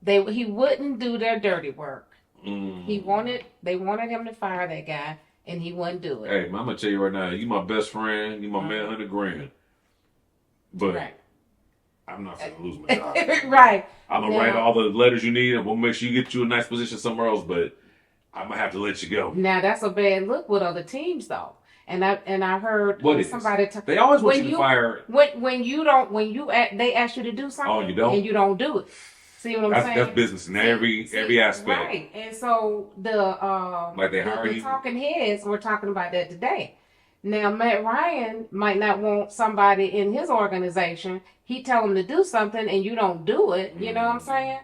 He wouldn't do their dirty work. They wanted him to fire that guy, and he wouldn't do it. Hey, I'm gonna tell you right now, you my best friend, you my man, $100,000. But I'm not gonna lose my job. Right. I'm gonna write all the letters you need, and we'll make sure you get you a nice position somewhere else. But I'm gonna have to let you go. Now that's a bad look with other teams, though. And I heard somebody they always want you to fire they ask you to do something you don't? And you don't do it. See what I'm saying? That's business in every aspect. Right. And so the talking heads were talking about that today. Now Matt Ryan might not want somebody in his organization. He tell him to do something and you don't do it. You know what I'm saying?